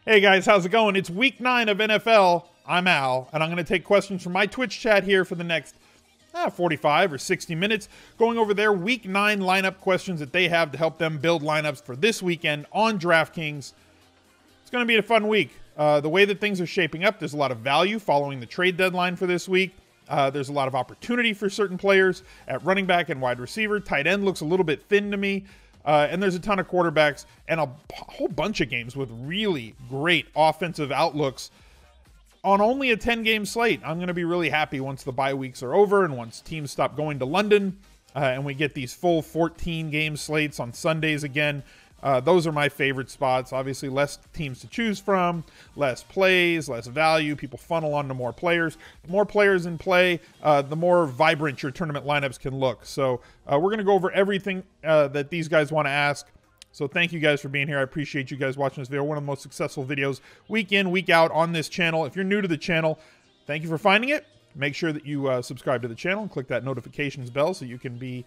Hey guys, how's it going? It's week 9 of NFL. I'm Al, and I'm going to take questions from my Twitch chat here for the next 45 or 60 minutes, going over their week 9 lineup questions that they have to help them build lineups for this weekend on DraftKings. It's going to be a fun week. The way that things are shaping up, there's a lot of value following the trade deadline for this week. There's a lot of opportunity for certain players at running back and wide receiver. Tight end looks a little bit thin to me. And there's a ton of quarterbacks and a whole bunch of games with really great offensive outlooks on only a 10-game slate. I'm going to be really happy once the bye weeks are over and once teams stop going to London and we get these full 14-game slates on Sundays again. Those are my favorite spots. Obviously, less teams to choose from, less plays, less value. People funnel onto more players. The more players in play, the more vibrant your tournament lineups can look. So we're going to go over everything that these guys want to ask. So thank you guys for being here. I appreciate you guys watching this video. One of the most successful videos week in, week out on this channel. If you're new to the channel, thank you for finding it. Make sure that you subscribe to the channel and click that notifications bell so you can be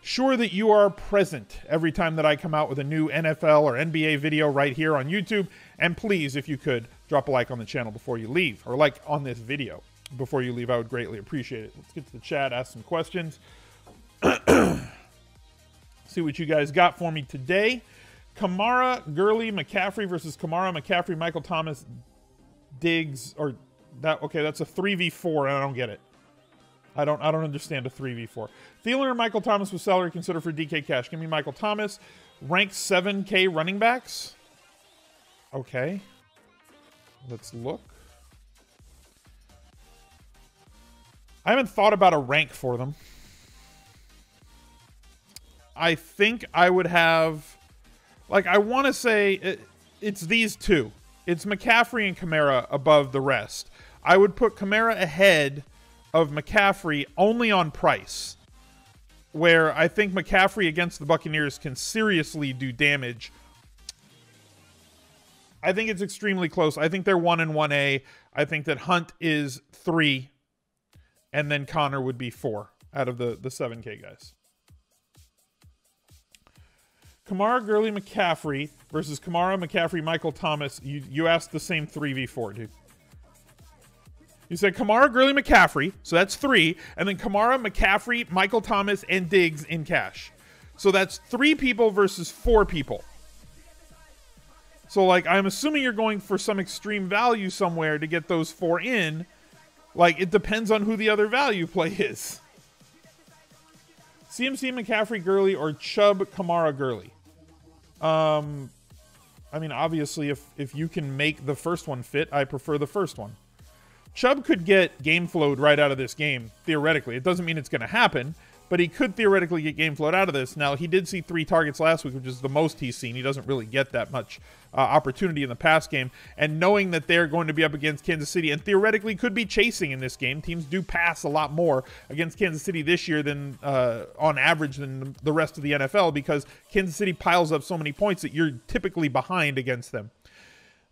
sure that you are present every time that I come out with a new NFL or NBA video right here on YouTube. And please, if you could, drop a like on the channel before you leave, or like on this video before you leave. I would greatly appreciate it. Let's get to the chat, ask some questions. See what you guys got for me today. Kamara, Gurley, McCaffrey versus Kamara, McCaffrey, Michael Thomas, Diggs, or that. Okay, that's a 3v4, and I don't get it. I don't understand a 3v4. Thielen or Michael Thomas with salary considered for DK cash. Give me Michael Thomas. Ranked 7K running backs. Okay. Let's look. I haven't thought about a rank for them. I think I would have, like, I want to say it's these two. It's McCaffrey and Kamara above the rest. I would put Kamara ahead of McCaffrey only on price, where I think McCaffrey against the Buccaneers can seriously do damage. I think it's extremely close. I think they're 1 and 1A. I think that Hunt is 3, and then Connor would be 4 out of the 7K guys. Kamara, Gurley, McCaffrey versus Kamara, McCaffrey, Michael Thomas. You asked the same 3v4, dude. You said Kamara, Gurley, McCaffrey, so that's 3. And then Kamara, McCaffrey, Michael Thomas, and Diggs in cash. So that's 3 people versus 4 people. So, like, I'm assuming you're going for some extreme value somewhere to get those 4 in. Like, it depends on who the other value play is. CMC, McCaffrey, Gurley, or Chubb, Kamara, Gurley. I mean, obviously, if you can make the first one fit, I prefer the first one. Chubb could get game flowed right out of this game, theoretically. It doesn't mean it's going to happen, but he could theoretically get game flowed out of this. Now, he did see 3 targets last week, which is the most he's seen. He doesn't really get that much opportunity in the pass game. And knowing that they're going to be up against Kansas City and theoretically could be chasing in this game, teams do pass a lot more against Kansas City this year than on average than the rest of the NFL, because Kansas City piles up so many points that you're typically behind against them.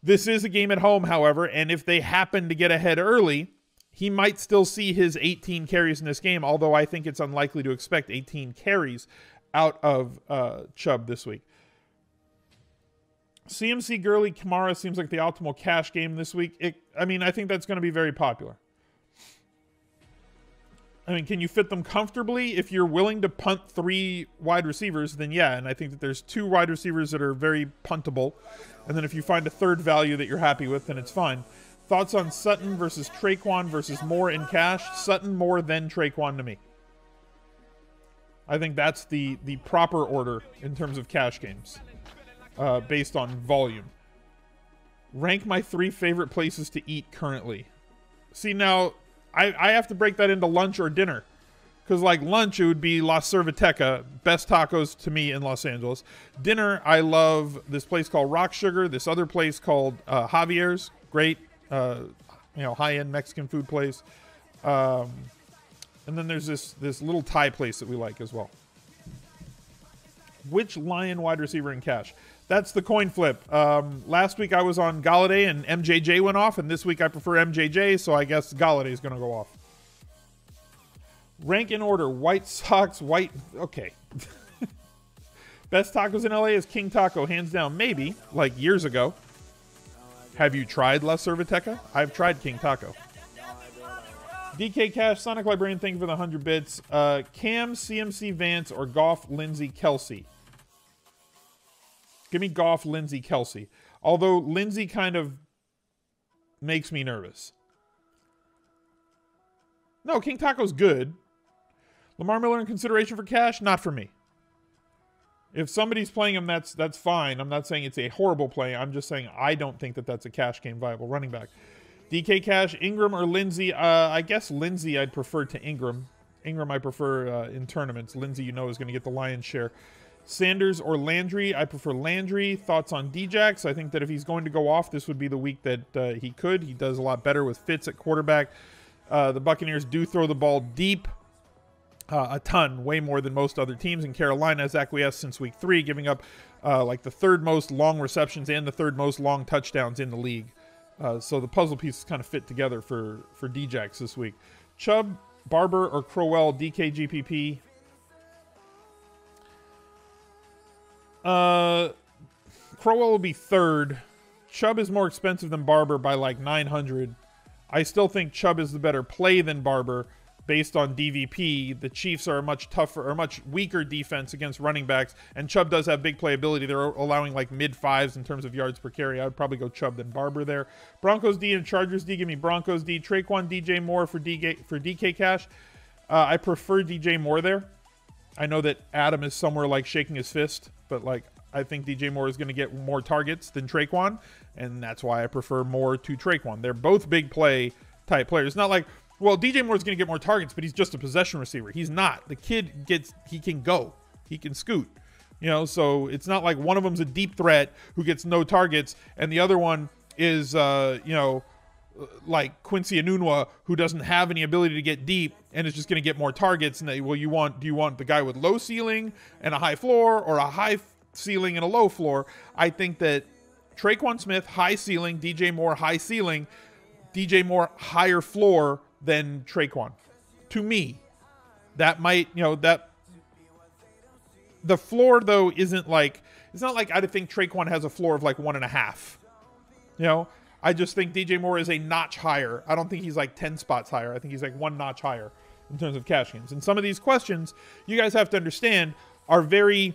This is a game at home, however, and if they happen to get ahead early, he might still see his 18 carries in this game, although I think it's unlikely to expect 18 carries out of Chubb this week. CMC, Gurley, Kamara seems like the optimal cash game this week. I mean, I think that's going to be very popular. I mean, can you fit them comfortably? If you're willing to punt 3 wide receivers, then yeah, and I think that there's 2 wide receivers that are very puntable. And then if you find a third value that you're happy with, then it's fine. Thoughts on Sutton versus Traquan versus Moore in cash? Sutton, Moore, then Traquan to me. I think that's the proper order in terms of cash games, based on volume. Rank my 3 favorite places to eat currently. See, now, I have to break that into lunch or dinner. Because, like, lunch, it would be La Cerviteca, best tacos to me in Los Angeles. Dinner, I love this place called Rock Sugar, this other place called Javier's, great, high-end Mexican food place. And then there's this little Thai place that we like as well. Which Lion wide receiver in cash? That's the coin flip. Last week I was on Galladay and MJJ went off, and this week I prefer MJJ, so I guess Galladay is going to go off. Rank in order. White Sox, okay. Best tacos in LA is King Taco, hands down. Maybe, like years ago. Have you tried La Cerviteca? I've tried King Taco. DK Cash, Sonic Librarian, thank you for the 100 bits. Cam, CMC, Vance, or Goff, Lindsey, Kelsey? Give me Goff, Lindsey, Kelsey. Although Lindsey kind of makes me nervous. No, King Taco's good. Lamar Miller in consideration for cash? Not for me. If somebody's playing him, that's fine. I'm not saying it's a horrible play. I'm just saying I don't think that that's a cash game viable running back. DK Cash, Ingram or Lindsey? I guess Lindsey I'd prefer to Ingram. Ingram I prefer in tournaments. Lindsey, you know, is going to get the lion's share. Sanders or Landry? I prefer Landry. Thoughts on Djax? I think that if he's going to go off, this would be the week that he could. He does a lot better with Fitz at quarterback. The Buccaneers do throw the ball deep. A ton, way more than most other teams. And Carolina has acquiesced since week 3, giving up like the 3rd most long receptions and the 3rd most long touchdowns in the league. So the puzzle pieces kind of fit together for Djax this week. Chubb, Barber, or Crowell, DK GPP? Crowell will be 3rd. Chubb is more expensive than Barber by like 900. I still think Chubb is the better play than Barber based on DVP. The Chiefs are a much tougher or much weaker defense against running backs, and Chubb does have big playability. They're allowing like mid-5s in terms of yards per carry. I would probably go Chubb than Barber there. Broncos D and Chargers D. Give me Broncos D. Traquan, DJ Moore for DK Cash. I prefer DJ Moore there. I know that Adam is somewhere like shaking his fist, but like I think DJ Moore is going to get more targets than Traquan, and that's why I prefer Moore to Traquan. They're both big play type players. It's not like, well, DJ Moore is going to get more targets, but he's just a possession receiver. He's not. The kid he can go. He can scoot. You know, so it's not like one of them's a deep threat who gets no targets, and the other one is, like Quincy Enunwa, who doesn't have any ability to get deep and is just going to get more targets. And do you want the guy with low ceiling and a high floor, or a high ceiling and a low floor? I think that Traquan Smith, high ceiling, DJ Moore, high ceiling, DJ Moore, higher floor than Traquan. To me, that might, that the floor though isn't like, it's not like I think Traquan has a floor of like 1.5. I just think DJ Moore is a notch higher. I don't think he's like 10 spots higher. I think he's like one notch higher in terms of cash games. And some of these questions, you guys have to understand, are very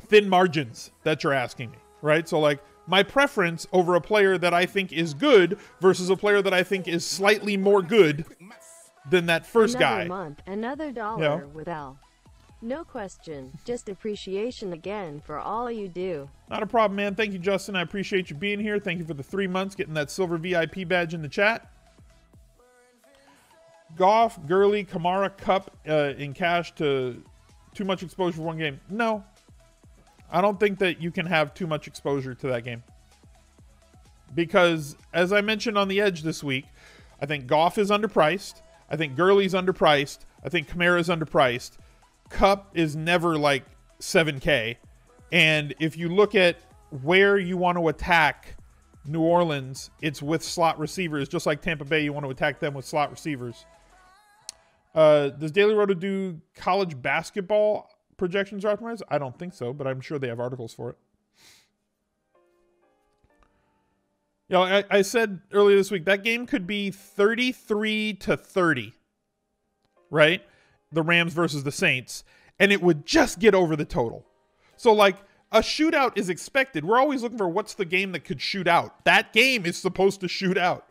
thin margins that you're asking me, right? So like my preference over a player that I think is good versus a player that I think is slightly more good than that first guy. Another month, another dollar with Al. No question, just appreciation again for all you do. Not a problem, man. Thank you, Justin. I appreciate you being here. Thank you for the 3 months, getting that silver VIP badge in the chat. Goff, Gurley, Kamara, Cup in cash to too much exposure for one game. No. I don't think that you can have too much exposure to that game. Because, as I mentioned on the Edge this week, I think Goff is underpriced. I think Gurley's underpriced. I think Kamara's underpriced. Cup is never like 7K. And if you look at where you want to attack New Orleans, it's with slot receivers. Just like Tampa Bay, you want to attack them with slot receivers. Does Daily Roto do college basketball projections or optimized? I don't think so, but I'm sure they have articles for it. I said earlier this week, that game could be 33-30, right? The Rams versus the Saints, and it would just get over the total. So, like, a shootout is expected. We're always looking for what's the game that could shoot out. That game is supposed to shoot out.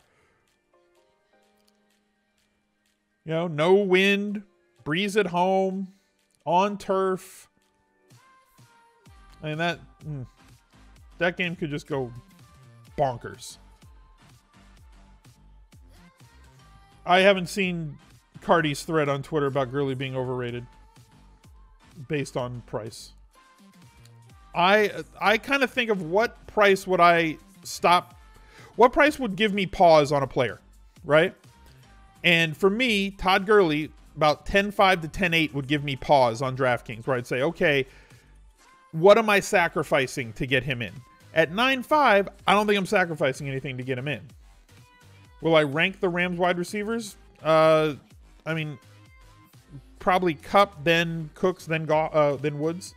No wind, breeze at home, on turf. I mean, that game could just go bonkers. I haven't seen Cardi's thread on Twitter about Gurley being overrated based on price. I kind of think of what price would give me pause on a player, right? And for me, Todd Gurley, about 10.5 to 10.8 would give me pause on DraftKings, where I'd say, okay, what am I sacrificing to get him in? At 9.5, I don't think I'm sacrificing anything to get him in. Will I rank the Rams wide receivers? I mean, probably Kupp, then Cooks, then Woods.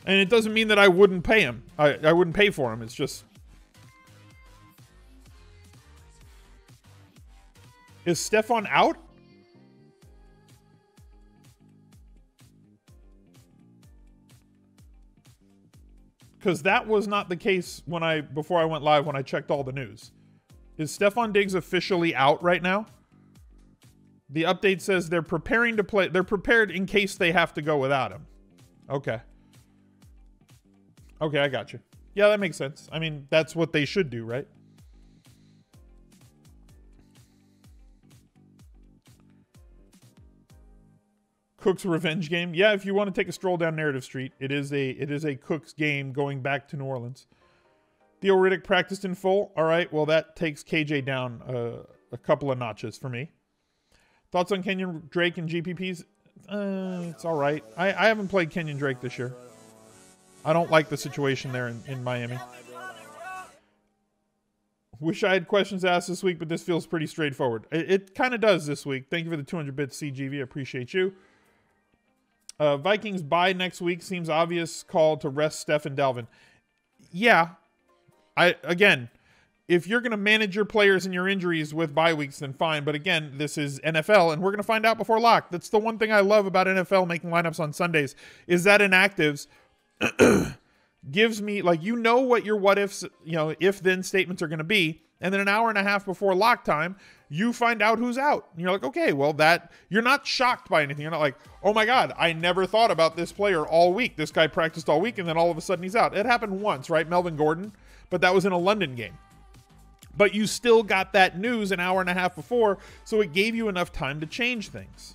And it doesn't mean that I wouldn't pay him. I wouldn't pay for him. It's just... Is Stephon out? Because that was not the case before I went live when I checked all the news. Is Stephon Diggs officially out right now? The update says they're preparing to play. They're prepared in case they have to go without him. Okay. Okay, I got you. Yeah, that makes sense. I mean, that's what they should do, right? Cook's revenge game. Yeah, if you want to take a stroll down Narrative Street, it is a Cook's game going back to New Orleans. Theo Riddick practiced in full. All right, well, that takes KJ down a couple of notches for me. Thoughts on Kenyon Drake and GPPs? It's all right. I haven't played Kenyon Drake this year. I don't like the situation there in Miami. Wish I had questions asked this week, but this feels pretty straightforward. It kind of does this week. Thank you for the 200 bits, CGV. I appreciate you. Vikings bye next week. Seems obvious call to rest Steph and Dalvin. Yeah. Again, if you're going to manage your players and your injuries with bye weeks, then fine. But again, this is NFL, and we're going to find out before lock. That's the one thing I love about NFL making lineups on Sundays, is that inactives gives me, like, you know what your what ifs, if-then statements are going to be. And then an hour and a half before lock time, you find out who's out. And you're like, okay, well, you're not shocked by anything. You're not like, oh my God, I never thought about this player all week. This guy practiced all week, and then all of a sudden he's out. It happened once, right? Melvin Gordon, but that was in a London game. But you still got that news an hour and a half before, so it gave you enough time to change things.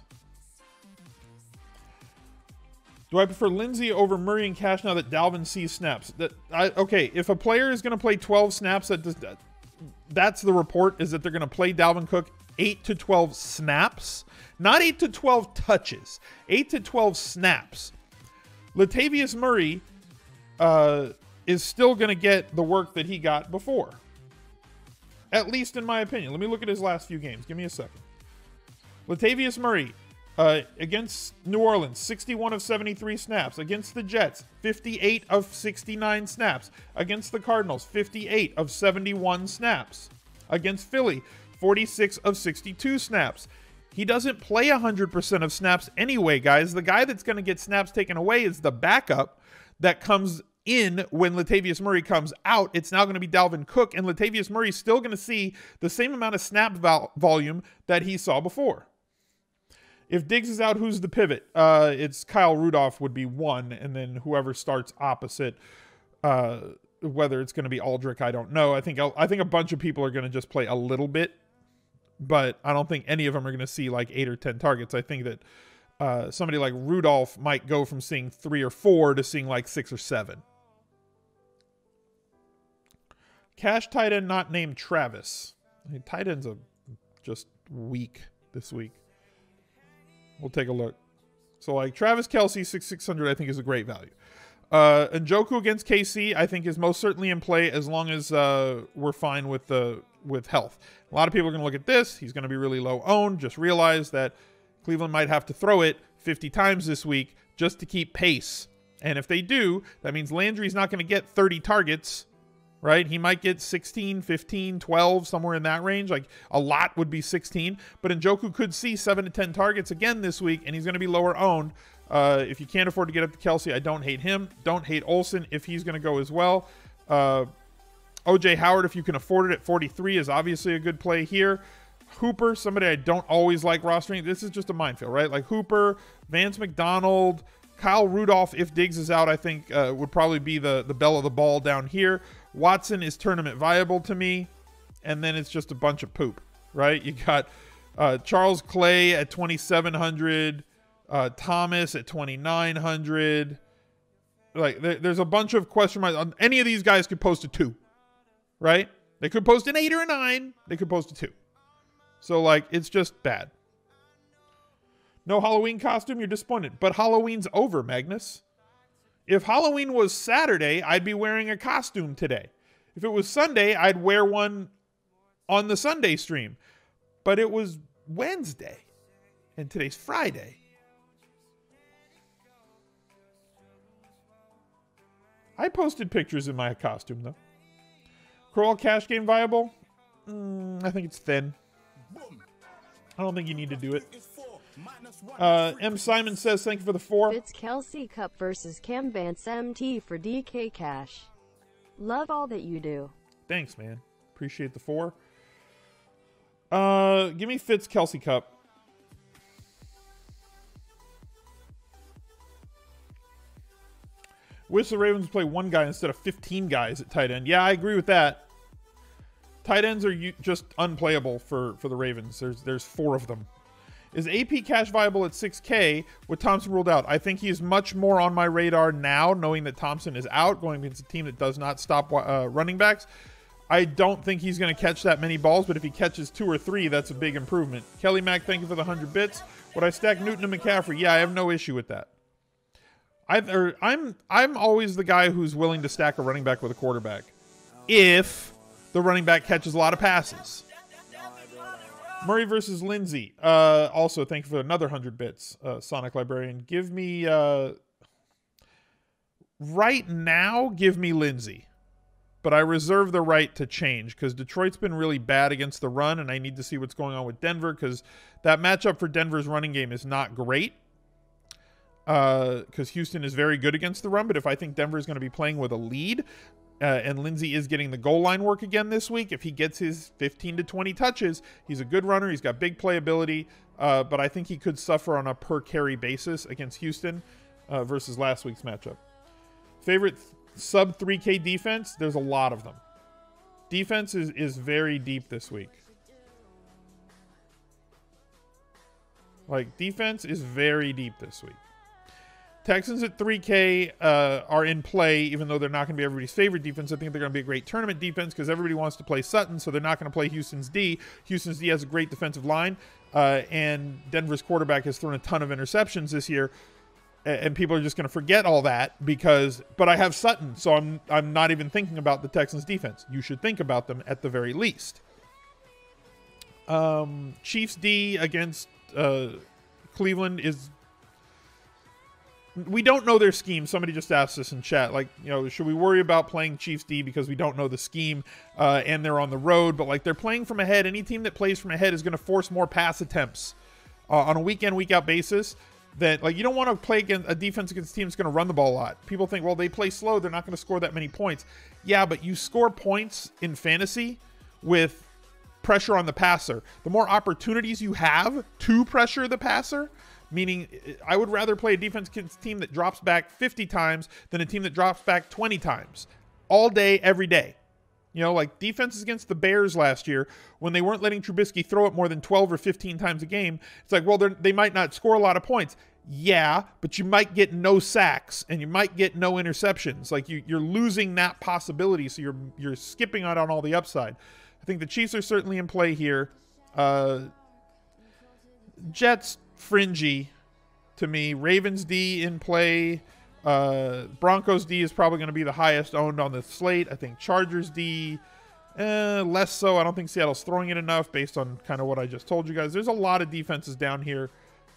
Do I prefer Lindsey over Murray and Cash now that Dalvin sees snaps? Okay, if a player is going to play 12 snaps, that's the report, is that they're going to play Dalvin Cook 8 to 12 snaps. Not 8 to 12 touches. 8 to 12 snaps. Latavius Murray is still going to get the work that he got before. At least in my opinion. Let me look at his last few games. Give me a second. Latavius Murray against New Orleans, 61 of 73 snaps. Against the Jets, 58 of 69 snaps. Against the Cardinals, 58 of 71 snaps. Against Philly, 46 of 62 snaps. He doesn't play 100% of snaps anyway, guys. The guy that's going to get snaps taken away is the backup that comes in when Latavius Murray comes out. It's now going to be Dalvin Cook, and Latavius Murray's still going to see the same amount of snap volume that he saw before. If Diggs is out, who's the pivot? It's Kyle Rudolph would be one, and then whoever starts opposite, whether it's going to be Aldrick, I don't know. I think a bunch of people are going to just play a little bit, but I don't think any of them are going to see like 8 or 10 targets. I think that somebody like Rudolph might go from seeing 3 or 4 to seeing like 6 or 7. Cash tight end not named Travis. I mean, tight ends are just weak this week. We'll take a look. So like Travis Kelce, 6,600, I think is a great value. Njoku against KC, I think is most certainly in play as long as we're fine with health. A lot of people are going to look at this. He's going to be really low owned. Just realize that Cleveland might have to throw it 50 times this week just to keep pace. And if they do, that means Landry's not going to get 30 targets, right? He might get 16, 15, 12, somewhere in that range. Like a lot would be 16, but Njoku could see 7 to 10 targets again this week, and he's going to be lower owned. If you can't afford to get up to Kelce, I don't hate him. Don't hate Olsen if he's going to go as well. OJ Howard, if you can afford it at 43, is obviously a good play here. Hooper, somebody I don't always like rostering. This is just a minefield, right? Like Hooper, Vance McDonald, Kyle Rudolph, if Diggs is out, I think would probably be the belle of the ball down here. Watson is tournament viable to me. And then it's just a bunch of poop, right? You got Charles Clay at 2,700, Thomas at 2,900. Like there's a bunch of question marks. Any of these guys could post a 2, right? They could post an 8 or a 9. They could post a 2. So like, it's just bad. No Halloween costume, you're disappointed. But Halloween's over, Magnus. If Halloween was Saturday, I'd be wearing a costume today. If it was Sunday, I'd wear one on the Sunday stream. But it was Wednesday, and today's Friday. I posted pictures in my costume, though. Crowell cash game viable? I think it's thin. I don't think you need to do it. M. Simon says, thank you for the 4. It's Kelsey Cup versus Cam Vance MT for DK Cash. Love all that you do. Thanks, man. Appreciate the 4. Give me Fitz Kelsey Cup. Wish the Ravens play one guy instead of 15 guys at tight end. Yeah, I agree with that. Tight ends are just unplayable for the Ravens. There's 4 of them. Is AP Cash viable at 6K with Thompson ruled out? I think he's much more on my radar now, knowing that Thompson is out, going against a team that does not stop running backs. I don't think he's going to catch that many balls, but if he catches 2 or 3, that's a big improvement. Kelly Mack, thank you for the 100 bits. Would I stack Newton and McCaffrey? Yeah, I have no issue with that. I'm always the guy who's willing to stack a running back with a quarterback if the running back catches a lot of passes. Murray versus Lindsey. Also, thank you for another 100 bits, Sonic Librarian. Give me, right now, give me Lindsey. But I reserve the right to change because Detroit's been really bad against the run, and I need to see what's going on with Denver because that matchup for Denver's running game is not great. Because Houston is very good against the run, but if I think Denver is going to be playing with a lead, and Lindsey is getting the goal line work again this week, if he gets his 15 to 20 touches, he's a good runner. He's got big playability, but I think he could suffer on a per carry basis against Houston versus last week's matchup. Favorite sub 3K defense? There's a lot of them. Defense is very deep this week. Like, defense is very deep this week. Texans at 3K are in play, even though they're not going to be everybody's favorite defense. I think they're going to be a great tournament defense because everybody wants to play Sutton, so they're not going to play Houston's D. Houston's D has a great defensive line, and Denver's quarterback has thrown a ton of interceptions this year, and people are just going to forget all that but I have Sutton, so I'm not even thinking about the Texans defense. You should think about them at the very least. Chiefs D against Cleveland is... We don't know their scheme. Somebody just asked us in chat, like, should we worry about playing Chiefs D because we don't know the scheme and they're on the road? But, like, they're playing from ahead. Any team that plays from ahead is going to force more pass attempts on a week-in, week-out basis. That, like, you don't want to play against a defense against a team that's going to run the ball a lot. People think, well, they play slow. They're not going to score that many points. Yeah, but you score points in fantasy with pressure on the passer. The more opportunities you have to pressure the passer, meaning I would rather play a defense team that drops back 50 times than a team that drops back 20 times all day, every day. Like defenses against the Bears last year, when they weren't letting Trubisky throw it more than 12 or 15 times a game, it's like, well, they might not score a lot of points. Yeah, but you might get no sacks and you might get no interceptions. Like you're losing that possibility, so you're skipping out on all the upside. I think the Chiefs are certainly in play here. Jets, fringy to me. Ravens D in play. Broncos D is probably going to be the highest owned on the slate. I think Chargers D less so. I don't think Seattle's throwing it enough based on kind of what I just told you guys. There's a lot of defenses down here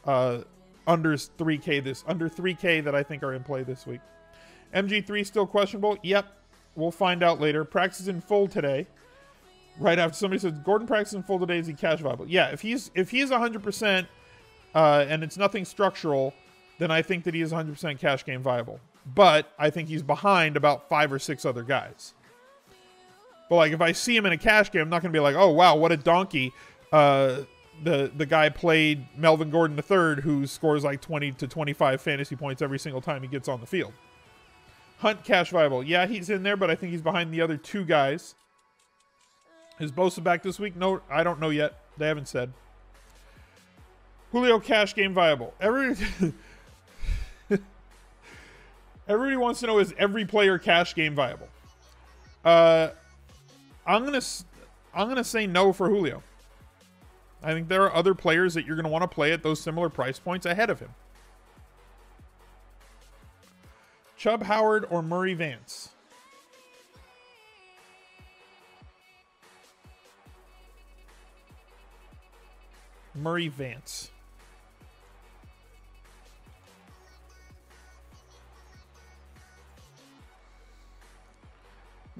under 3K that I think are in play this week. MG3 still questionable. Yep, we'll find out later. Practice in full today. Right after somebody says Gordon practice in full today, is he cash viable? Yeah, if he's 100%. And it's nothing structural, then I think that he is 100% cash game viable. But I think he's behind about 5 or 6 other guys. But like if I see him in a cash game, I'm not going to be like, oh, wow, what a donkey. The guy played Melvin Gordon III, who scores like 20 to 25 fantasy points every single time he gets on the field. Hunt cash viable. Yeah, he's in there, but I think he's behind the other 2 guys. Is Bosa back this week? No, I don't know yet. They haven't said. Julio cash game viable. Everybody wants to know, is every player cash game viable? I'm gonna say no for Julio. I think there are other players that you're gonna want to play at those similar price points ahead of him. Chubb Howard or Murray Vance? Murray Vance.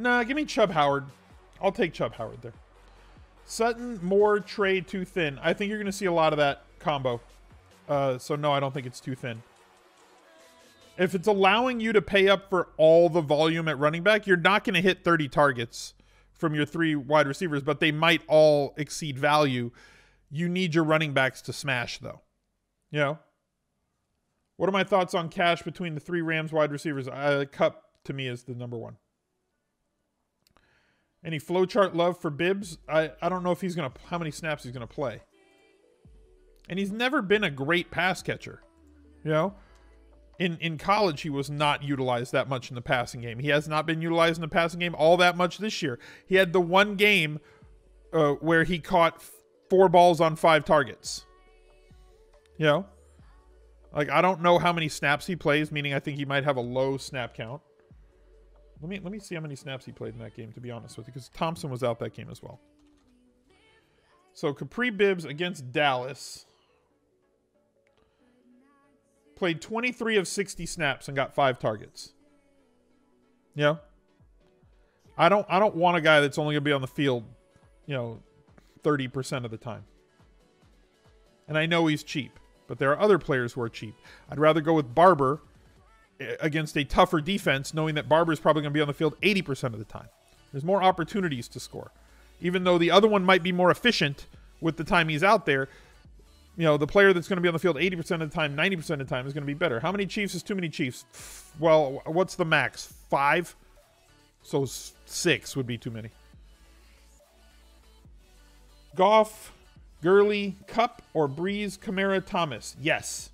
Nah, give me Chubb Howard. I'll take Chubb Howard there. Sutton, Moore, Trey, too thin. I think you're going to see a lot of that combo. So no, I don't think it's too thin. If it's allowing you to pay up for all the volume at running back, you're not going to hit 30 targets from your 3 wide receivers, but they might all exceed value. You need your running backs to smash, though. You know? What are my thoughts on cash between the 3 Rams wide receivers? Cup, to me, is the number 1. Any flowchart love for Bibbs? I don't know if he's going to, how many snaps he's going to play. And he's never been a great pass catcher. You know? In college, he was not utilized that much in the passing game. He has not been utilized in the passing game all that much this year. He had the one game where he caught 4 balls on 5 targets. You know? Like, I don't know how many snaps he plays, meaning I think he might have a low snap count. Let me see how many snaps he played in that game, to be honest with you, because Thompson was out that game as well. So, Capri Bibbs against Dallas played 23 of 60 snaps and got 5 targets. Yeah. I don't want a guy that's only going to be on the field, 30% of the time. And I know he's cheap, but there are other players who are cheap. I'd rather go with Barber against a tougher defense, knowing that Barber is probably going to be on the field 80% of the time. There's more opportunities to score. Even though the other one might be more efficient with the time he's out there, the player that's going to be on the field 80% of the time, 90% of the time is going to be better. How many Chiefs is too many Chiefs? Well, what's the max? 5? So 6 would be too many. Goff, Gurley, Kupp, or Breeze, Kamara, Thomas? Yes.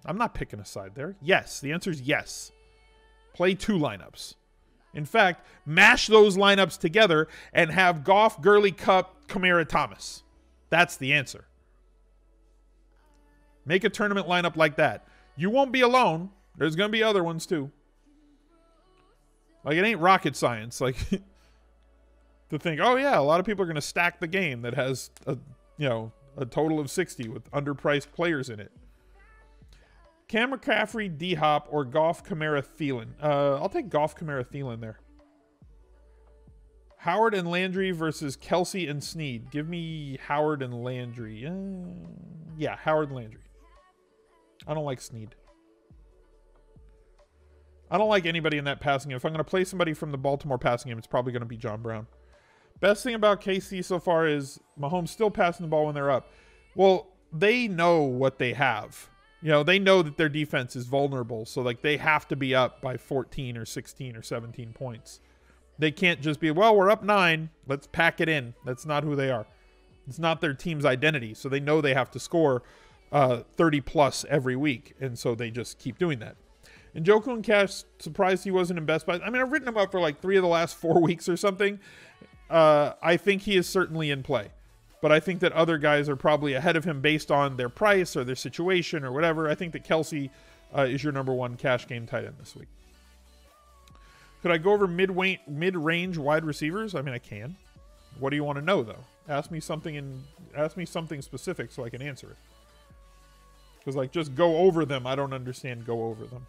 I'm not picking a side there. Yes. The answer is yes. Play 2 lineups. In fact, mash those lineups together and have Goff, Gurley, Kupp, Kamara, Thomas. That's the answer. Make a tournament lineup like that. You won't be alone. There's going to be other ones too. Like, it ain't rocket science. Like, to think, oh yeah, a lot of people are going to stack the game that has a total of 60 with underpriced players in it. Cam McCaffrey, D-Hop, or Goff, Kamara, Thielen. I'll take Goff, Kamara, Thielen there. Howard and Landry versus Kelsey and Snead. Give me Howard and Landry. Yeah, Howard and Landry. I don't like Snead. I don't like anybody in that passing game. If I'm going to play somebody from the Baltimore passing game, it's probably going to be John Brown. Best thing about KC so far is Mahomes still passing the ball when they're up. Well, they know what they have. They know that their defense is vulnerable. So, they have to be up by 14 or 16 or 17 points. They can't just be, well, we're up 9. Let's pack it in. That's not who they are. It's not their team's identity. So they know they have to score 30 plus every week. And so they just keep doing that. And Njoku and Cash, surprised he wasn't in Best Buy. I mean, I've written him up for 3 of the last 4 weeks or something. I think he is certainly in play. But I think that other guys are probably ahead of him based on their price or their situation or whatever. I think that Kelsey is your number 1 cash game tight end this week. Could I go over mid-range wide receivers? I mean, I can. What do you want to know, though? Ask me something specific so I can answer it. Because, just go over them, I don't understand go over them.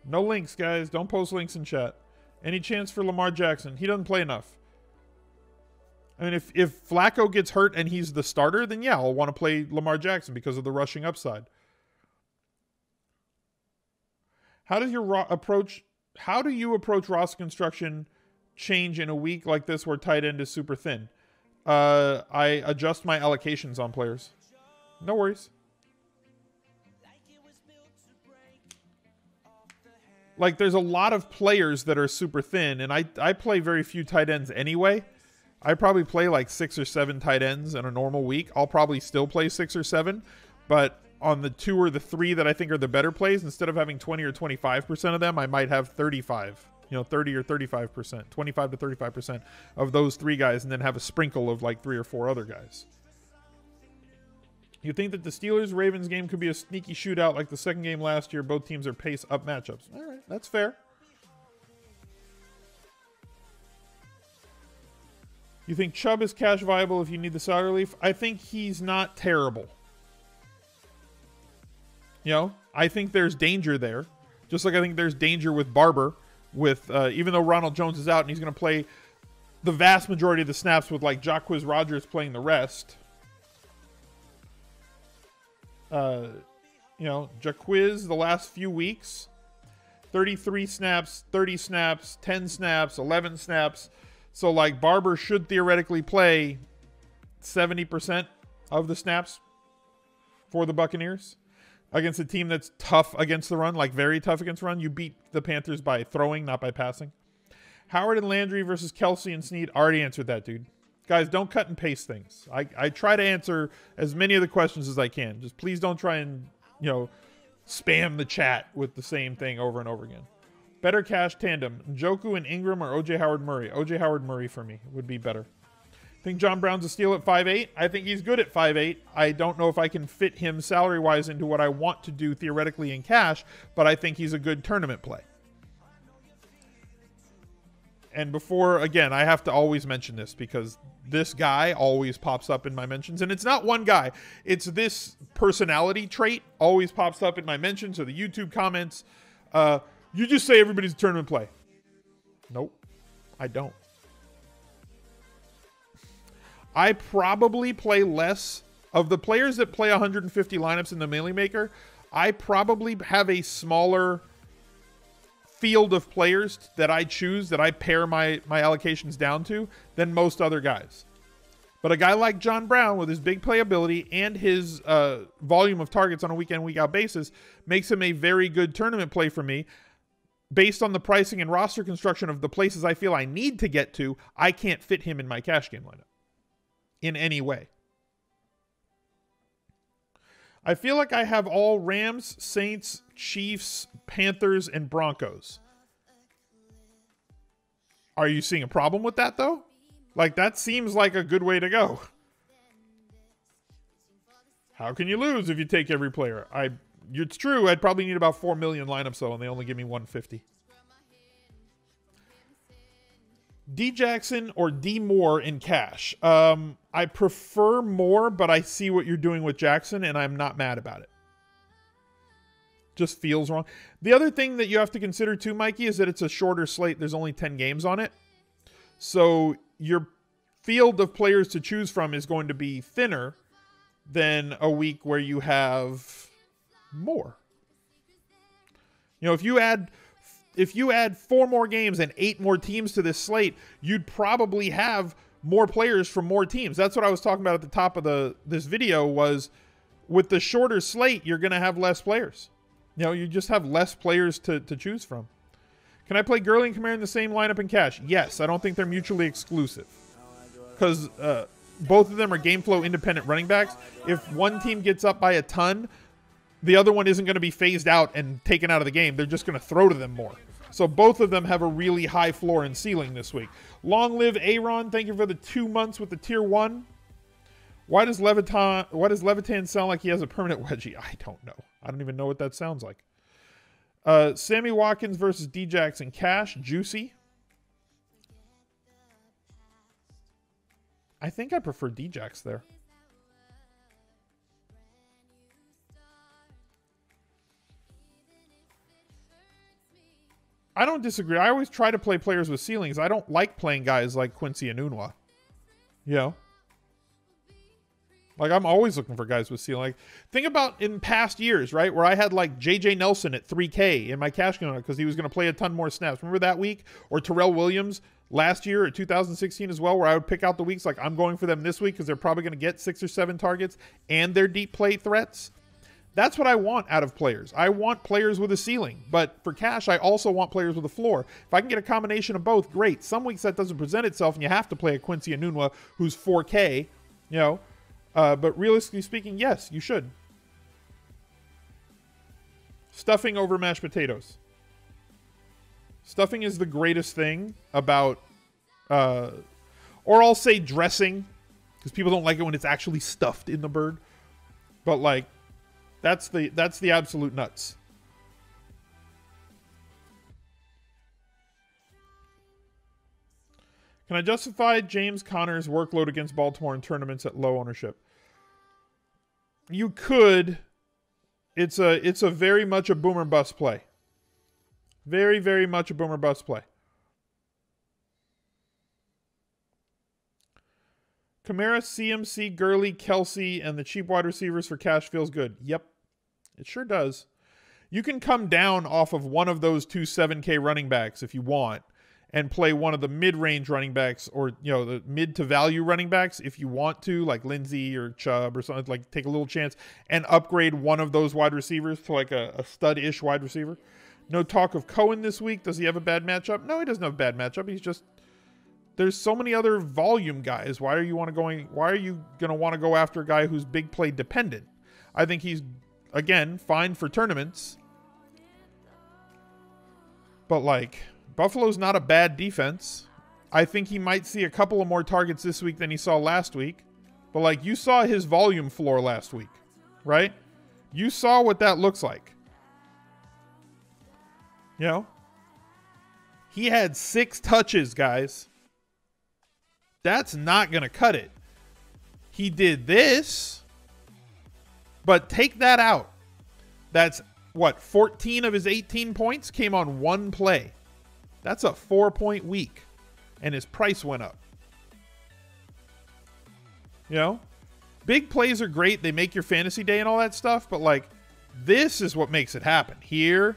No links, guys. Don't post links in chat. Any chance for Lamar Jackson? He doesn't play enough. I mean, if Flacco gets hurt and he's the starter, then yeah, I'll want to play Lamar Jackson because of the rushing upside. How do you approach roster construction change in a week like this where tight end is super thin? I adjust my allocations on players. No worries. There's a lot of players that are super thin, and I play very few tight ends anyway. I probably play 6 or 7 tight ends in a normal week. I'll probably still play 6 or 7, but on the 2 or the 3 that I think are the better plays, instead of having 20 or 25% of them, I might have 35, 30 or 35%, 25 to 35% of those 3 guys, and then have a sprinkle of 3 or 4 other guys. You think that the Steelers-Ravens game could be a sneaky shootout like the second game last year? Both teams are pace-up matchups. All right, that's fair. You think Chubb is cash viable if you need the salary relief? I think he's not terrible. You know, I think there's danger there. Just like I think there's danger with Barber, with even though Ronald Jones is out and he's going to play the vast majority of the snaps with like Jacquizz Rodgers playing the rest. You know, Jacquizz the last few weeks, 33 snaps, 30 snaps, 10 snaps, 11 snaps. So like Barber should theoretically play 70% of the snaps for the Buccaneers. Against a team that's tough against the run, like very tough against the run. You beat the Panthers by throwing, not by passing. Howard and Landry versus Kelsey and Snead. Already answered that, dude. Guys, don't cut and paste things. I try to answer as many of the questions as I can. Just please don't try and, you know, spam the chat with the same thing over and over again. Better cash tandem. Njoku and Ingram or O.J. Howard Murray? O.J. Howard Murray for me would be better. Think John Brown's a steal at 5'8"? I think he's good at 5'8". I don't know if I can fit him salary-wise into what I want to do theoretically in cash, but I think he's a good tournament play. And before, again, I have to always mention this because this guy always pops up in my mentions. And it's not one guy. It's this personality trait always pops up in my mentions or the YouTube comments. You just say everybody's a tournament play. Nope, I don't. I probably play less of the players that play 150 lineups in the Millie Maker. I probably have a smaller field of players that I choose, that I pare my allocations down to than most other guys. But a guy like John Brown with his big playability and his volume of targets on a week-in, week-out basis makes him a very good tournament play for me. Based on the pricing and roster construction of the places I feel I need to get to, I can't fit him in my cash game lineup in any way. I feel like I have all Rams, Saints, Chiefs, Panthers, and Broncos. Are you seeing a problem with that, though? Like, that seems like a good way to go. How can you lose if you take every player? It's true, I'd probably need about 4 million lineups, though, and they only give me 150. D Jackson or D Moore in cash? I prefer Moore, but I see what you're doing with Jackson, and I'm not mad about it. Just feels wrong. The other thing that you have to consider too, Mikey, is that it's a shorter slate. There's only 10 games on it. So your field of players to choose from is going to be thinner than a week where you have more. You know, if you add 4 more games and 8 more teams to this slate, you'd probably have more players from more teams. That's what I was talking about at the top of this video was with the shorter slate, you're going to have less players. You know, you just have less players to choose from. Can I play Gurley and Kamara in the same lineup in cash? Yes. I don't think they're mutually exclusive because both of them are game flow independent running backs. If one team gets up by a ton, the other one isn't going to be phased out and taken out of the game. They're just going to throw to them more. So both of them have a really high floor and ceiling this week. Long live Aaron. Thank you for the 2 months with the tier 1. Why does Levitan sound like he has a permanent wedgie? I don't know. I don't even know what that sounds like. Sammy Watkins versus D Jackson cash. Juicy. I think I prefer D-Jax there. I don't disagree. I always try to play players with ceilings. I don't like playing guys like Quincy Enunwa. You know? Like, I'm always looking for guys with ceiling. Like, think about in past years, right? Where I had, like, J.J. Nelson at 3K in my cash game because he was going to play a ton more snaps. Remember that week? Or Terrell Williams last year or 2016 as well, where I would pick out the weeks like, I'm going for them this week because they're probably going to get 6 or 7 targets and they're deep play threats. That's what I want out of players. I want players with a ceiling. But for cash, I also want players with a floor. If I can get a combination of both, great. Some weeks that doesn't present itself and you have to play a Quincy Enunwa who's 4K, you know. But realistically speaking, yes, you should. Stuffing over mashed potatoes. Stuffing is the greatest thing about, or I'll say dressing, because people don't like it when it's actually stuffed in the bird. But like, that's the absolute nuts. Can I justify James Conner's workload against Baltimore in tournaments at low ownership? You could. It's a very much a boomer bust play. Very, very much a boomer bust play. Kamara, CMC, Gurley, Kelsey, and the cheap wide receivers for cash feels good. Yep, it sure does. You can come down off of one of those two 7K running backs if you want and play one of the mid-range running backs or, the mid to value running backs if you want to, like Lindsey or Chubb or something, like take a little chance and upgrade one of those wide receivers to like a stud-ish wide receiver. No talk of Cohen this week. Does he have a bad matchup? No, he doesn't have a bad matchup. He's just, there's so many other volume guys. Why are you going to want to go after a guy who's big play dependent? I think he's, again, fine for tournaments. But like, Buffalo's not a bad defense. I think he might see a couple of more targets this week than he saw last week. But like, you saw his volume floor last week, right? You saw what that looks like. He had 6 touches, guys. That's not going to cut it. He did this, but take that out. That's what, 14 of his 18 points came on one play. That's a 4-point week, and his price went up. Big plays are great. They make your fantasy day and all that stuff, but like, this is what makes it happen. Here.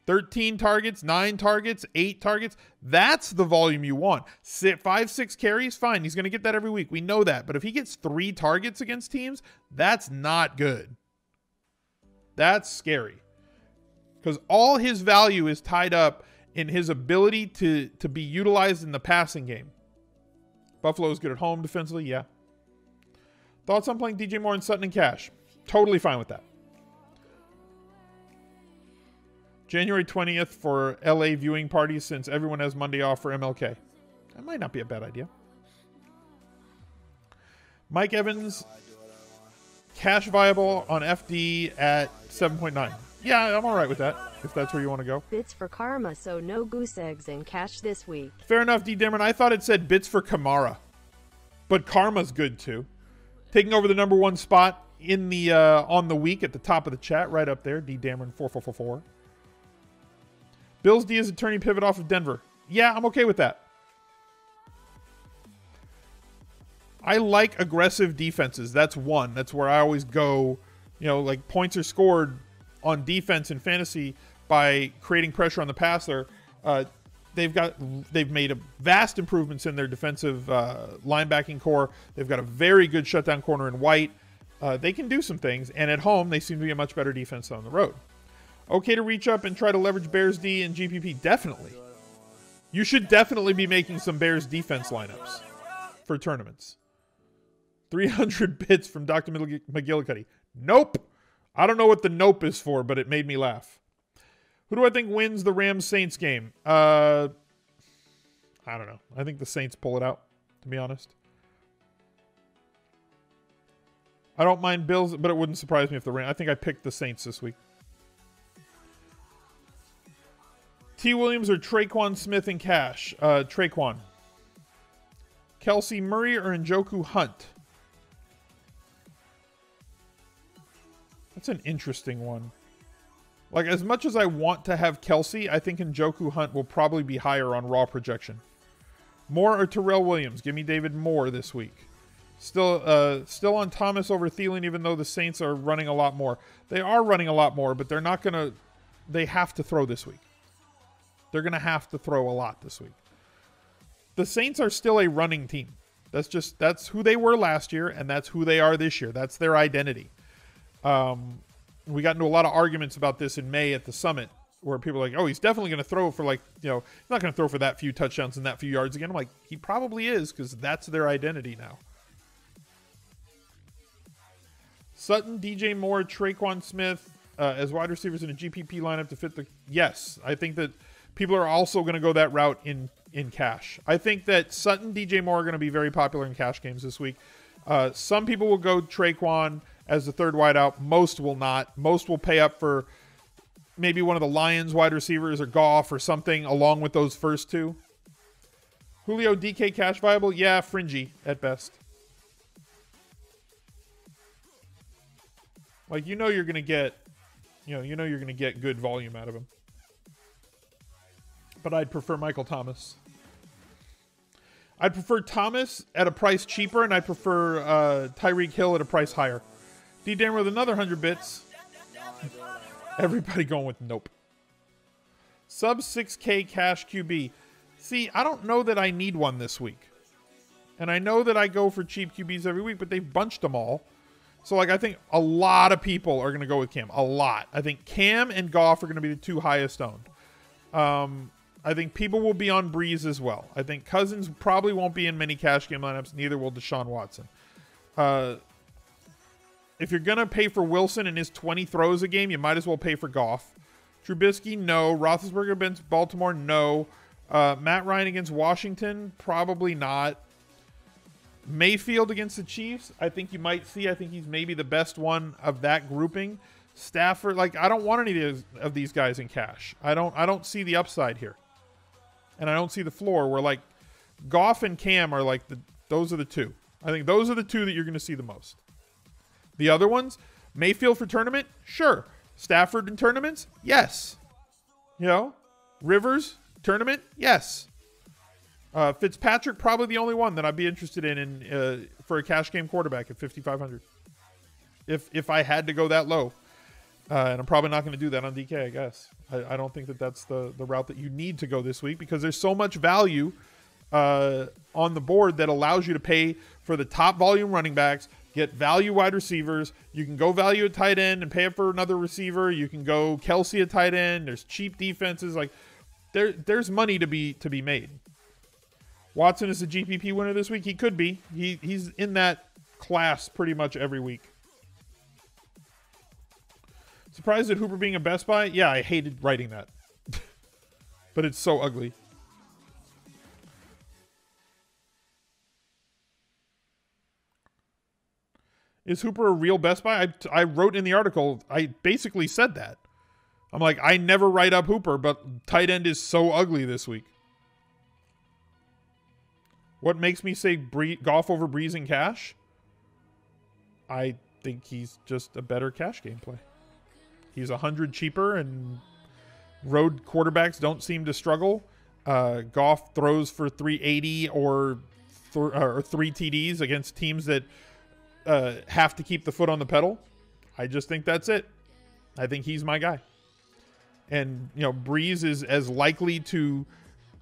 13 targets, 9 targets, 8 targets. That's the volume you want. 5-6 carries, fine. He's going to get that every week. We know that. But if he gets 3 targets against teams, that's not good. That's scary. Because all his value is tied up in his ability to be utilized in the passing game. Buffalo's good at home defensively, yeah. Thoughts on playing DJ Moore and Sutton and Cash? Totally fine with that. January 20th for LA viewing parties since everyone has Monday off for MLK. That might not be a bad idea. Mike Evans, cash viable on FD at 7.9. Yeah, I'm all right with that, if that's where you want to go. Bits for Karma, so no goose eggs in cash this week. Fair enough, D. Dameron. I thought it said bits for Kamara. But Karma's good, too. Taking over the number 1 spot in the on the week at the top of the chat, right up there, D. Dameron 4444. Bills D is a turning pivot off of Denver. Yeah, I'm okay with that. I like aggressive defenses. That's one. That's where I always go. Like points are scored on defense in fantasy by creating pressure on the passer. They've made vast improvements in their defensive linebacking core. They've got a very good shutdown corner in White. They can do some things, and at home they seem to be a much better defense than on the road. Okay to reach up and try to leverage Bears D and GPP? Definitely. You should definitely be making some Bears defense lineups for tournaments. 300 bits from Dr. McGillicuddy. Nope. I don't know what the nope is for, but it made me laugh. Who do I think wins the Rams-Saints game? I don't know. I think the Saints pull it out, to be honest. I don't mind Bills, but it wouldn't surprise me if the Rams... I think I picked the Saints this week. T. Williams or Traquan Smith in cash? Traquan. Kelsey Murray or Njoku Hunt? That's an interesting one. Like, as much as I want to have Kelsey, I think Njoku Hunt will probably be higher on raw projection. Moore or Terrell Williams? Give me David Moore this week. Still on Thomas over Thielen, even though the Saints are running a lot more. They are running a lot more, but they're not going to... They have to throw this week. They're going to have to throw a lot this week. The Saints are still a running team. That's who they were last year, and that's who they are this year. That's their identity. We got into a lot of arguments about this in May at the summit, where people are like, oh, he's definitely going to throw for he's not going to throw for that few touchdowns and that few yards again. I'm like, he probably is, because that's their identity now. Sutton, DJ Moore, Traquan Smith as wide receivers in a GPP lineup to fit the... Yes, I think that people are also going to go that route in cash. I think that Sutton, DJ Moore are going to be very popular in cash games this week. Some people will go Traquan as the third wideout. Most will not. Most will pay up for maybe one of the Lions wide receivers or Goff or something along with those first two. Julio DK cash viable? Yeah, fringy at best. Like, you're going to get, you're going to get good volume out of him. But I'd prefer Michael Thomas. I'd prefer Thomas at a price cheaper, and I prefer Tyreek Hill at a price higher. D-Dan with another 100 bits. Everybody going with nope. Sub 6K cash QB. See, I don't know that I need one this week. And I know that I go for cheap QBs every week, but they've bunched them all. So, like, I think a lot of people are going to go with Cam. A lot. I think Cam and Goff are going to be the two highest owned. I think people will be on Breeze as well. I think Cousins probably won't be in many cash game lineups. Neither will Deshaun Watson. If you're going to pay for Wilson and his 20 throws a game, you might as well pay for Goff. Trubisky, no. Roethlisberger against Baltimore, no. Matt Ryan against Washington, probably not. Mayfield against the Chiefs, I think you might see. I think he's maybe the best one of that grouping. Stafford, like, I don't want any of these guys in cash. I don't see the upside here. And I don't see the floor where, like, Goff and Cam are like those are the two. I think those are the two that you're going to see the most. The other ones, Mayfield for tournament, sure. Stafford in tournaments, yes. Rivers tournament, yes. Fitzpatrick, probably the only one that I'd be interested in for a cash game quarterback at 5,500. If I had to go that low. And I'm probably not going to do that on DK, I guess. I don't think that's the route that you need to go this week because there's so much value on the board that allows you to pay for the top volume running backs, get value wide receivers. You can go value at tight end and pay up for another receiver. You can go Kelsey at tight end. There's cheap defenses. Like there's money to be made. Watson is a GPP winner this week. He could be. He's in that class pretty much every week. Surprised at Hooper being a Best Buy? Yeah, I hated writing that. But it's so ugly. Is Hooper a real Best Buy? I wrote in the article, I basically said that. I'm like, I never write up Hooper, but tight end is so ugly this week. What makes me say Goff over Breeze in cash? I think he's just a better cash game play. He's 100 cheaper, and road quarterbacks don't seem to struggle. Goff throws for 380 or 3 TDs against teams that have to keep the foot on the pedal. I just think that's it. I think he's my guy. And Breeze is as likely to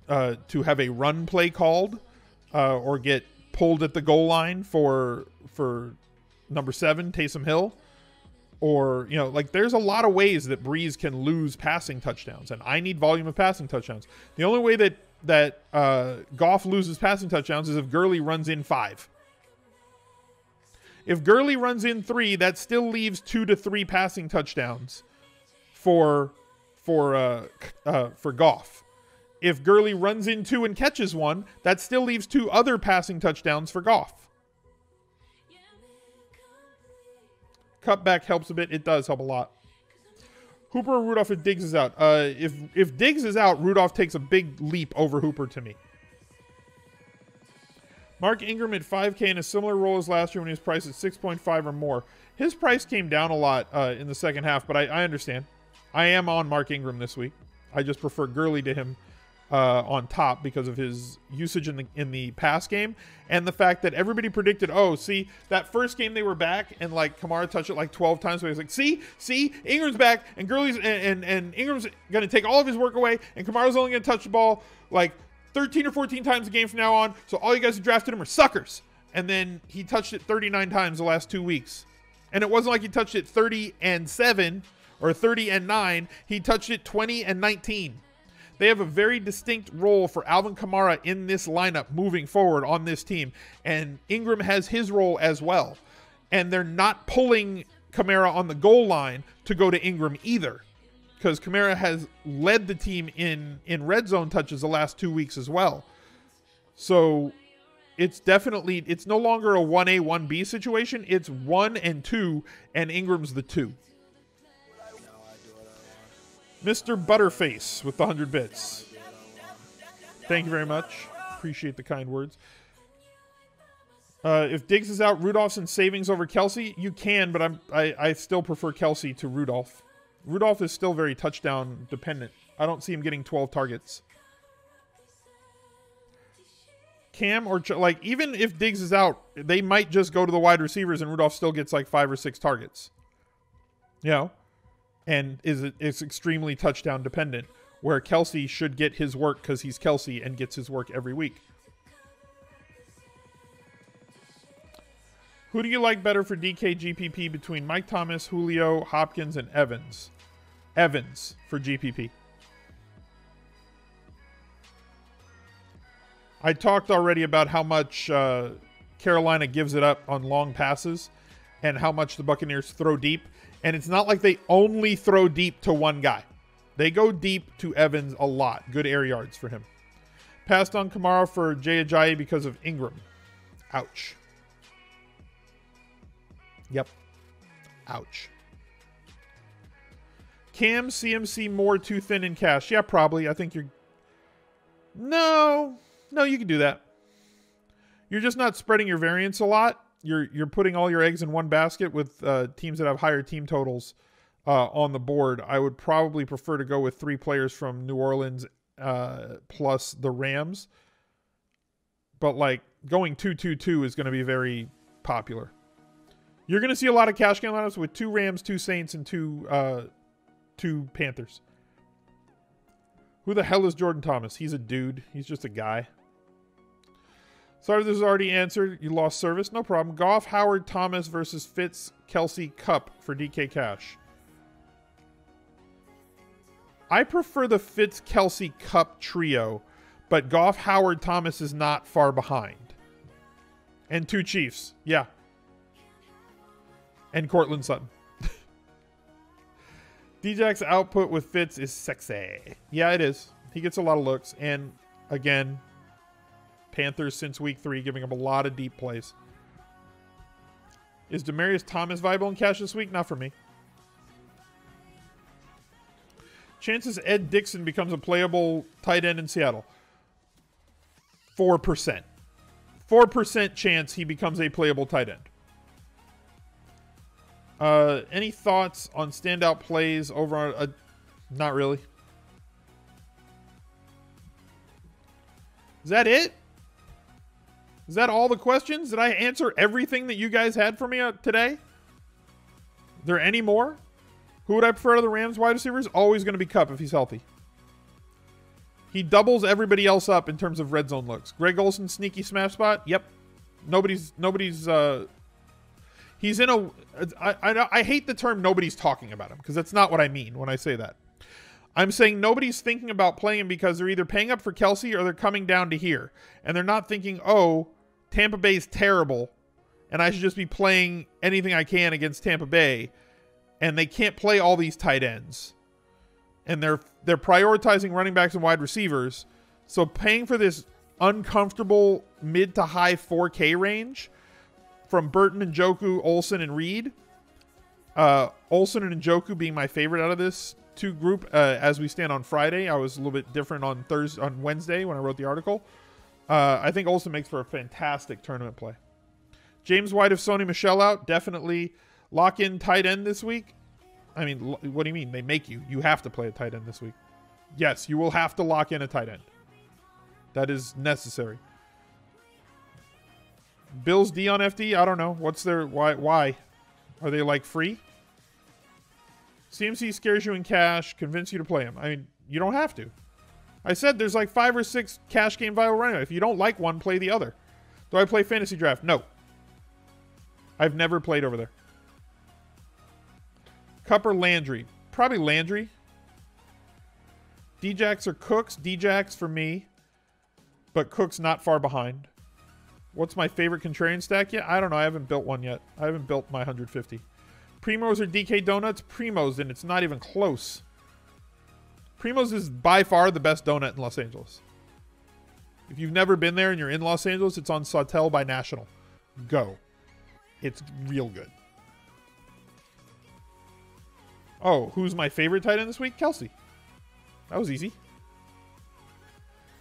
have a run play called or get pulled at the goal line for number 7, Taysom Hill. Or, there's a lot of ways that Breeze can lose passing touchdowns, and I need volume of passing touchdowns. The only way that Goff loses passing touchdowns is if Gurley runs in 5. If Gurley runs in 3, that still leaves 2 to 3 passing touchdowns for Goff. If Gurley runs in 2 and catches 1, that still leaves 2 other passing touchdowns for Goff. Cutback helps a bit. It does help a lot. Hooper or Rudolph if Diggs is out? If Diggs is out, Rudolph takes a big leap over Hooper to me. Mark Ingram at 5K in a similar role as last year when he was priced at 6.5 or more. His price came down a lot in the second half, but I understand. I am on Mark Ingram this week. I just prefer Gurley to him on top because of his usage in the pass game and the fact that everybody predicted, that first game they were back and like Kamara touched it like 12 times. So he was like, see, Ingram's back and Gurley's and Ingram's going to take all of his work away and Kamara's only going to touch the ball like 13 or 14 times a game from now on. So all you guys who drafted him are suckers. And then he touched it 39 times the last 2 weeks. And it wasn't like he touched it 30-7 or 30-9. He touched it 20-19. They have a very distinct role for Alvin Kamara in this lineup moving forward on this team. And Ingram has his role as well. And they're not pulling Kamara on the goal line to go to Ingram either. Because Kamara has led the team in red zone touches the last 2 weeks as well. So it's no longer a 1A, 1B situation. It's 1 and 2, and Ingram's the 2. Mr. Butterface with the 100 bits. Thank you very much. Appreciate the kind words. If Diggs is out, Rudolph's in savings over Kelsey. You can, but I still prefer Kelsey to Rudolph. Rudolph is still very touchdown dependent. I don't see him getting 12 targets. Cam or like even if Diggs is out, they might just go to the wide receivers and Rudolph still gets like 5 or 6 targets. You know, and is extremely touchdown dependent. Where Kelsey should get his work because he's Kelsey and gets his work every week. Who do you like better for DK GPP between Mike Thomas, Julio, Hopkins, and Evans? Evans for GPP. I talked already about how much Carolina gives it up on long passes and how much the Buccaneers throw deep. And it's not like they only throw deep to one guy. They go deep to Evans a lot. Good air yards for him. Passed on Kamara for Jay Ajayi because of Ingram. Ouch. Yep. Ouch. Cam, CMC, more too thin in cash. Yeah, probably. I think you're... No, you can do that. You're just not spreading your variance a lot. You're putting all your eggs in one basket with teams that have higher team totals on the board. I would probably prefer to go with 3 players from New Orleans plus the Rams. But like going 2-2-2 is going to be very popular. You're going to see a lot of cash game lineups with 2 Rams, 2 Saints, and 2 Panthers. Who the hell is Jordan Thomas? He's a dude. He's just a guy. Sorry, this is already answered. You lost service. No problem. Goff, Howard, Thomas versus Fitz, Kelsey, Cup for DK Cash. I prefer the Fitz, Kelsey, Cup trio, but Goff, Howard, Thomas is not far behind. And 2 Chiefs. Yeah. And Cortland Sutton. Djak's output with Fitz is sexy. Yeah, it is. He gets a lot of looks. And, again, Panthers since week 3 giving him a lot of deep plays. Is Demaryius Thomas viable in cash this week? Not for me. Chances Ed Dixon becomes a playable tight end in Seattle. 4%. 4% chance he becomes a playable tight end. Any thoughts on standout plays over on... not really. Is that it? Is that all the questions? Did I answer everything that you guys had for me today? Are there any more? Who would I prefer to the Rams wide receivers? Always going to be Kupp if he's healthy. He doubles everybody else up in terms of red zone looks. Greg Olsen, sneaky smash spot? Yep. Nobody's he's in a... I hate the term nobody's talking about him because that's not what I mean when I say that. I'm saying nobody's thinking about playing him because they're either paying up for Kelsey or they're coming down to here. And they're not thinking, oh, Tampa Bay's terrible and I should just be playing anything I can against Tampa Bay. And they can't play all these tight ends. And they're prioritizing running backs and wide receivers. So paying for this uncomfortable mid to high 4K range from Burton, Njoku, Olsen, and Reed. Olsen and Njoku being my favorite out of this 2 group as we stand on Friday. I was a little bit different on Wednesday when I wrote the article. I think Olsen makes for a fantastic tournament play. James White, if Sony Michel out, definitely lock in tight end this week. I mean, what do you mean? They make you. You have to play a tight end this week. Yes, you will have to lock in a tight end. That is necessary. Bills D on FD? I don't know. What's their... Why? Are they, like, free? CMC scares you in cash. Convince you to play him. I mean, you don't have to. I said there's like 5 or 6 cash game viable running. If you don't like one, play the other. Do I play fantasy draft? No. I've never played over there. Cup or Landry? Probably Landry. Djax or Cooks? Djax for me. But Cook's not far behind. What's my favorite contrarian stack yet? I don't know. I haven't built one yet. I haven't built my 150. Primos or DK Donuts? Primos, and it's not even close. Primos is by far the best donut in Los Angeles. If you've never been there and you're in Los Angeles, it's on Sawtelle by National. Go. It's real good. Oh, who's my favorite tight end this week? Kelsey. That was easy.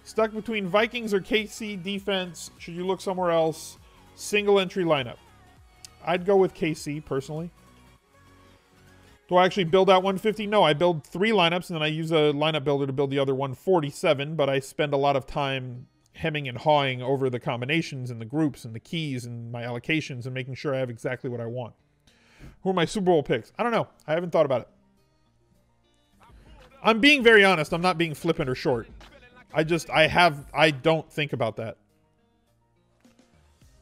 Stuck between Vikings or KC defense. Should you look somewhere else? Single entry lineup. I'd go with KC personally. Do I actually build out 150? No, I build 3 lineups and then I use a lineup builder to build the other 147, but I spend a lot of time hemming and hawing over the combinations and the groups and the keys and my allocations and making sure I have exactly what I want. Who are my Super Bowl picks? I don't know. I haven't thought about it. I'm being very honest. I'm not being flippant or short. I don't think about that.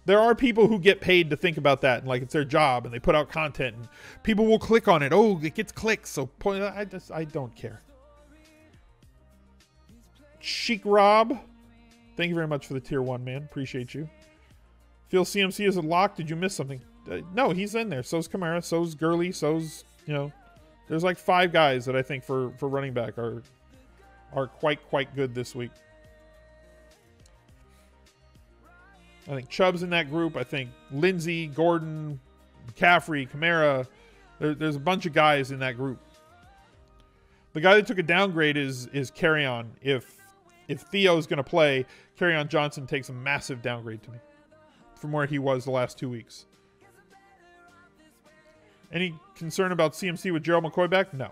There are people who get paid to think about that, and like it's their job, and they put out content, and people will click on it. Oh, it gets clicks, so I don't care. Chic Rob, thank you very much for the tier 1, man. Appreciate you. Feel CMC is a lock. Did you miss something? No, he's in there. So's Kamara. So's Gurley. So's, there's like 5 guys that I think for running back are quite good this week. I think Chubb's in that group. I think Lindsey, Gordon, McCaffrey, Kamara. There's a bunch of guys in that group. The guy that took a downgrade is Kerryon. If Theo's going to play, Kerryon Johnson takes a massive downgrade to me from where he was the last 2 weeks. Any concern about CMC with Gerald McCoy back? No.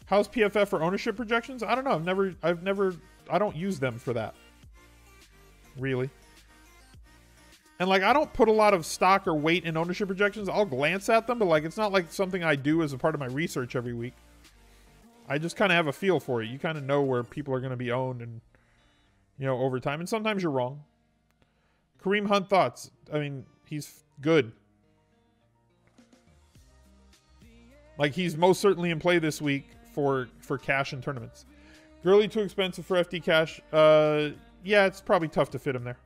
How's PFF for ownership projections? I don't know. I don't use them for that. Really. And like, I don't put a lot of stock or weight in ownership projections. I'll glance at them, but like, it's not like something I do as a part of my research every week. I just kind of have a feel for it. You kind of know where people are going to be owned and, over time. And sometimes you're wrong. Kareem Hunt thoughts. I mean, he's good. Like, he's most certainly in play this week for cash and tournaments. Gurley too expensive for FD cash. Yeah, it's probably tough to fit him there.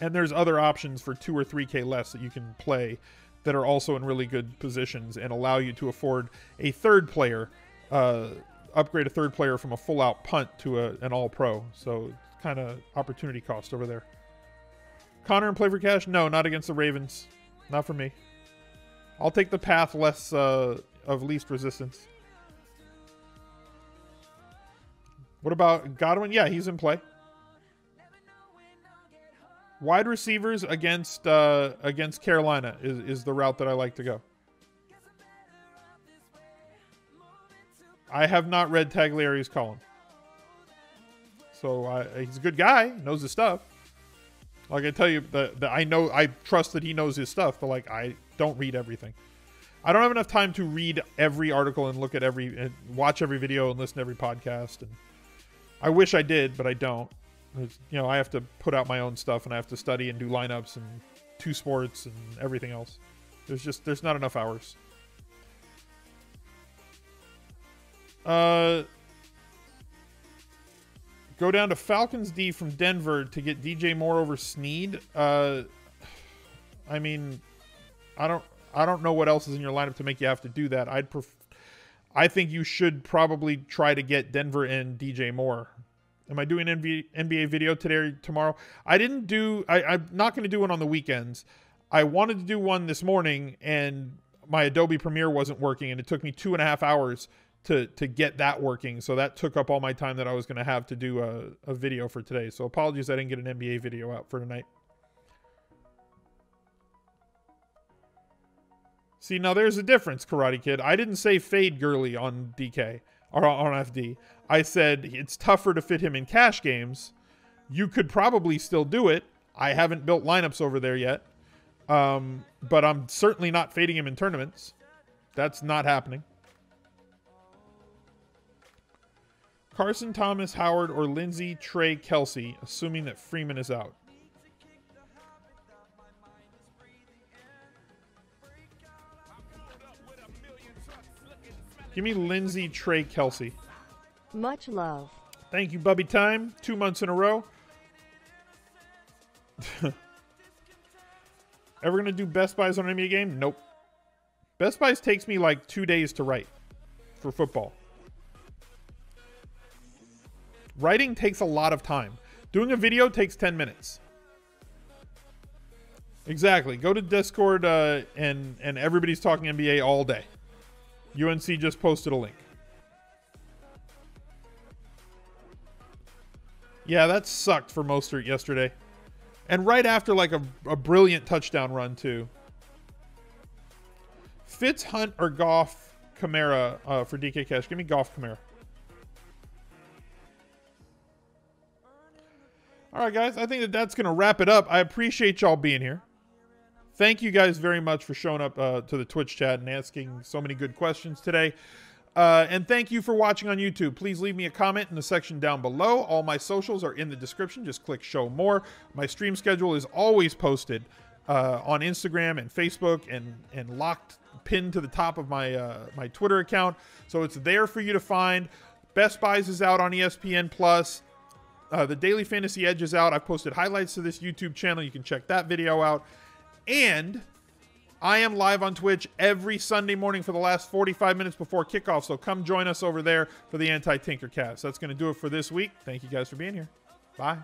And there's other options for 2 or 3K less that you can play that are also in really good positions and allow you to afford a third player, upgrade a third player from a full-out punt to an all-pro. So it's kind of opportunity cost over there. Connor in play for cash? No, not against the Ravens. Not for me. I'll take the path less of least resistance. What about Godwin? Yeah, he's in play. Wide receivers against Carolina is the route that I like to go. I have not read Tagliari's column. So he's a good guy, knows his stuff. Like I tell you, I trust that he knows his stuff, but like I don't read everything. I don't have enough time to read every article and look at and watch every video and listen to every podcast. And I wish I did, but I don't. I have to put out my own stuff and I have to study and do lineups and 2 sports and everything else. There's not enough hours. Go down to Falcons D from Denver to get DJ Moore over Snead. I mean, I don't know what else is in your lineup to make you have to do that. I think you should probably try to get Denver and DJ Moore. Am I doing an NBA video today or tomorrow? I'm not going to do one on the weekends. I wanted to do one this morning, and my Adobe Premiere wasn't working, and it took me 2.5 hours to get that working. So that took up all my time that I was going to have to do a video for today. So apologies I didn't get an NBA video out for tonight. See, now there's a difference, Karate Kid. I didn't say fade Gurley on DK or on FD. I said it's tougher to fit him in cash games. You could probably still do it. I haven't built lineups over there yet. But I'm certainly not fading him in tournaments. That's not happening. Carson, Thomas, Howard, or Lindsey, Trey, Kelsey, assuming that Freeman is out. Give me Lindsey, Trey, Kelsey. Much love. Thank you, Bubby Time. 2 months in a row. Ever going to do Best Buys on an NBA game? Nope. Best Buys takes me like 2 days to write for football. Writing takes a lot of time. Doing a video takes 10 minutes. Exactly. Go to Discord and everybody's talking NBA all day. UNC just posted a link. Yeah, that sucked for Mostert yesterday. And right after like a brilliant touchdown run, too. Fitz, Hunt, or Goff, Kamara for DK Cash. Give me Goff, Kamara. All right, guys. I think that's going to wrap it up. I appreciate y'all being here. Thank you guys very much for showing up to the Twitch chat and asking so many good questions today. And thank you for watching on YouTube. Please leave me a comment in the section down below. All my socials are in the description. Just click show more. My stream schedule is always posted on Instagram and Facebook and pinned to the top of my my Twitter account. So it's there for you to find. Best Buys is out on ESPN Plus. The Daily Fantasy Edge is out. I've posted highlights to this YouTube channel. You can check that video out. And I am live on Twitch every Sunday morning for the last 45 minutes before kickoff. So come join us over there for the Anti-Tinker Cast. That's going to do it for this week. Thank you guys for being here. Bye.